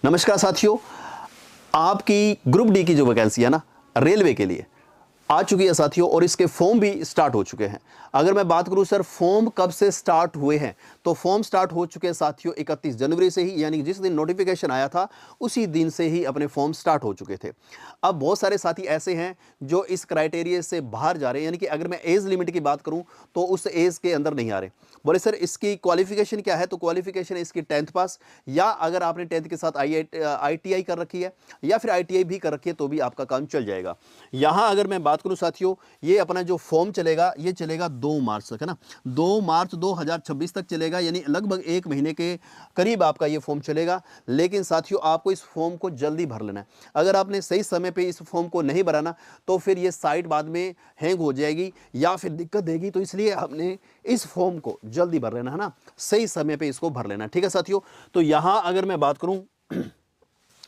नमस्कार साथियों, आपकी ग्रुप डी की जो वैकेंसी है ना रेलवे के लिए आ चुकी है साथियों, और इसके फॉर्म भी स्टार्ट हो चुके हैं। अगर मैं बात करूं सर फॉर्म कब से स्टार्ट हुए हैं, तो फॉर्म स्टार्ट हो चुके हैं साथियों 31 जनवरी से ही, यानी जिस दिन नोटिफिकेशन आया था उसी दिन से ही अपने फॉर्म स्टार्ट हो चुके थे। अब बहुत सारे साथी ऐसे हैं जो इस क्राइटेरिया से बाहर जा रहे हैं, यानी कि अगर मैं एज लिमिट की बात करूं तो उस एज के अंदर नहीं आ रहे। बोले सर इसकी क्वालिफिकेशन क्या है, तो क्वालिफिकेशन इसकी 10th पास, या अगर आपने 10th के साथ ITI कर रखी है या फिर ITI भी कर रखी है तो भी आपका काम चल जाएगा। यहां अगर मैं बात करूं साथियों, ये अपना जो फॉर्म चलेगा ये चलेगा 2 मार्च तक, है ना। 2 मार्च 2026 तक चलेगा, यानी लगभग 1 महीने के करीब आपका ये फॉर्म चलेगा। लेकिन साथियों आपको इस फॉर्म को जल्दी भर लेना है। अगर आपने सही समय पे इस फॉर्म को नहीं भराना तो फिर ये साइट बाद में हैंग हो जाएगी या फिर दिक्कत देगी, तो इसलिए आपने इस फॉर्म को जल्दी भर लेना, है ना। सही समय पे इसको भर लेना, ठीक है साथियों। तो यहां अगर मैं बात करूं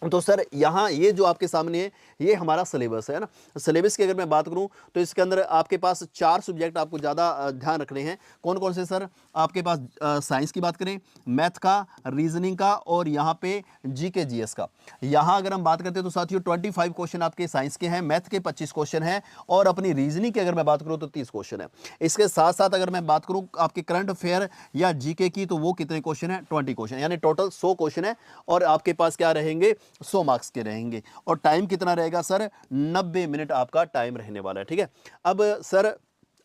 तो सर यहाँ ये जो आपके सामने है ये हमारा सिलेबस है ना। सिलेबस की अगर मैं बात करूँ तो इसके अंदर आपके पास 4 सब्जेक्ट आपको ज़्यादा ध्यान रखने हैं। कौन कौन से सर? आपके पास साइंस की बात करें, मैथ का, रीजनिंग का और यहाँ पे GK GS का। यहाँ अगर हम बात करते हैं तो साथियों 25 क्वेश्चन आपके साइंस के हैं, मैथ के 25 क्वेश्चन हैं और अपनी रीजनिंग की अगर मैं बात करूँ तो 30 क्वेश्चन है। इसके साथ साथ अगर मैं बात करूँ आपके करंट अफेयर या GK की, तो वो कितने क्वेश्चन है? 20 क्वेश्चन, यानी टोटल 100 क्वेश्चन है और आपके पास क्या रहेंगे? 100 मार्क्स के रहेंगे। और टाइम कितना रहेगा सर? 90 मिनट आपका टाइम रहने वाला है, ठीक है। अब सर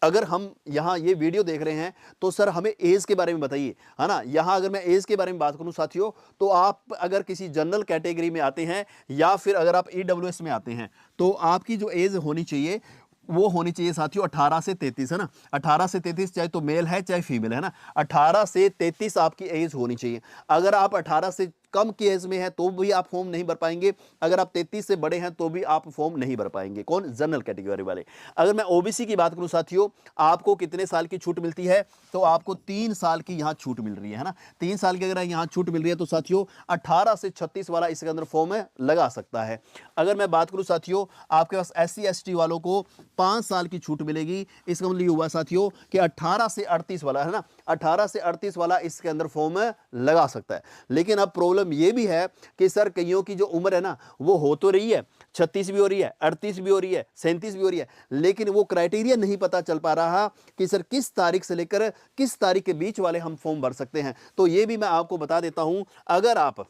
अगर हम यहाँ ये वीडियो देख रहे हैं तो सर हमें एज के बारे में बताइए, है ना। यहाँ अगर मैं एज के बारे में बात करूँ साथियों, तो आप अगर किसी जनरल कैटेगरी में आते हैं या फिर अगर आप EWS में आते हैं तो आपकी जो एज होनी चाहिए वो होनी चाहिए साथियों 18 से 33, है ना। 18 से 33 चाहे तो मेल है चाहे फीमेल, है ना। 18 से 33 आपकी एज होनी चाहिए। अगर आप 18 से कम की एज में है तो भी आप फॉर्म नहीं भर पाएंगे। अगर आप 33 से बड़े हैं तो भी आप फॉर्म नहीं भर पाएंगे। कौन? जनरल कैटेगरी वाले। अगर मैं OBC की बात करूं साथियों, आपको कितने साल की छूट मिलती है? तो आपको 3 साल की यहां छूट मिल रही है ना। 3 साल की अगर यहां छूट मिल रही है तो साथियों 18 से 36 वाला इसके अंदर फॉर्म लगा सकता है। अगर मैं बात करूं साथियों, आपके पास SC ST वालों को 5 साल की छूट मिलेगी। इसका मतलब ये हुआ साथियों कि 18 से 38 वाला, है ना, 18 से 38 वाला इसके अंदर फॉर्म लगा सकता है। लेकिन अब प्रॉब्लम ये भी है कि सर कईयों की जो उम्र है ना वो हो तो रही है, 36 भी हो रही है, 38 भी हो रही है, 37 भी हो रही है, लेकिन वो क्राइटेरिया नहीं पता चल पा रहा कि सर किस तारीख से लेकर किस तारीख के बीच वाले हम फॉर्म भर सकते हैं। तो ये भी मैं आपको बता देता हूं। अगर आप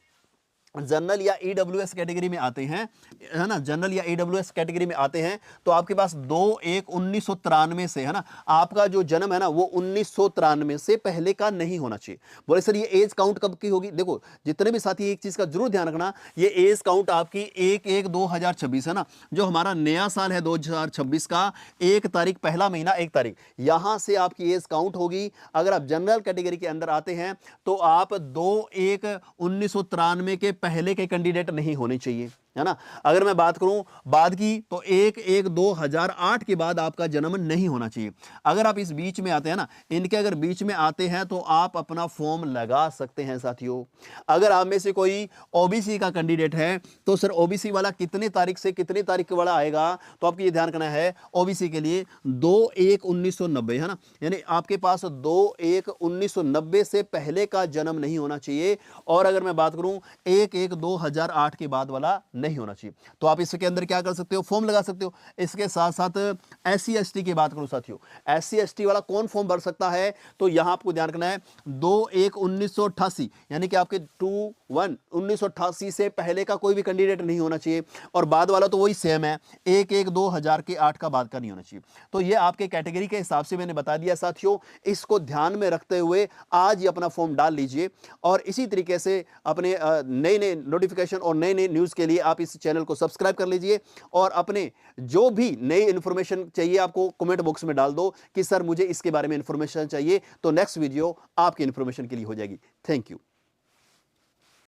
जनरल या EWS कैटेगरी में आते हैं, है ना, जनरल या EWS कैटेगरी में आते हैं तो आपके पास 2/1/1993 से, है ना, आपका जो जन्म है ना वो 1993 से पहले का नहीं होना चाहिए। बोले सर ये एज काउंट कब की होगी? देखो जितने भी साथी एक चीज का जरूर ध्यान रखना, ये एज काउंट आपकी 1/1/2026, है ना, जो हमारा नया साल है 2026 का 1 तारीख, पहला महीना 1 तारीख, यहां से आपकी एज काउंट होगी। अगर आप जनरल कैटेगरी के अंदर आते हैं तो आप 2/1/1993 के पहले के कैंडिडेट नहीं होने चाहिए, है ना। अगर मैं बात करूं बाद की तो 1/1/2008 के बाद आपका जन्म नहीं होना चाहिए। अगर आप इस बीच में आते हैं ना, इनके अगर बीच में आते हैं तो आप अपना फॉर्म लगा सकते हैं साथियों। अगर आप में से कोई OBC का कैंडिडेट है तो सर OBC वाला कितने तारीख से कितने तारीख वाला आएगा, तो आपको ये ध्यान रखना है OBC के लिए 2/1/1990, है ना, यानी आपके पास 2/1/1990 से पहले का जन्म नहीं होना चाहिए। और अगर मैं बात करूं 1/1/2008 के बाद वाला नहीं होना चाहिए। तो आप इसके अंदर क्या कर सकते हो? फॉर्म लगा सकते हो। इसके साथ साथ SC ST की बात करूं साथियों, SC ST वाला कौन फॉर्म भर सकता है? तो यहां आपको ध्यान रखना है 2/1/1988, यानी कि आपके 2/1/1988 से पहले का कोई भी कैंडिडेट नहीं होना चाहिए। और बाद वाला तो वही सेम है, 1/1/2008 का बाद का नहीं होना चाहिए। तो ये आपके कैटेगरी के हिसाब से मैंने बता दिया साथियों। इसको ध्यान में रखते हुए आज ही अपना फॉर्म डाल लीजिए और इसी तरीके से अपने नए नए नोटिफिकेशन और नए नए न्यूज़ के लिए आप इस चैनल को सब्सक्राइब कर लीजिए। और अपने जो भी नई इंफॉर्मेशन चाहिए आपको कमेंट बॉक्स में डाल दो कि सर मुझे इसके बारे में इंफॉर्मेशन चाहिए, तो नेक्स्ट वीडियो आपकी इंफॉर्मेशन के लिए हो जाएगी। Thank you.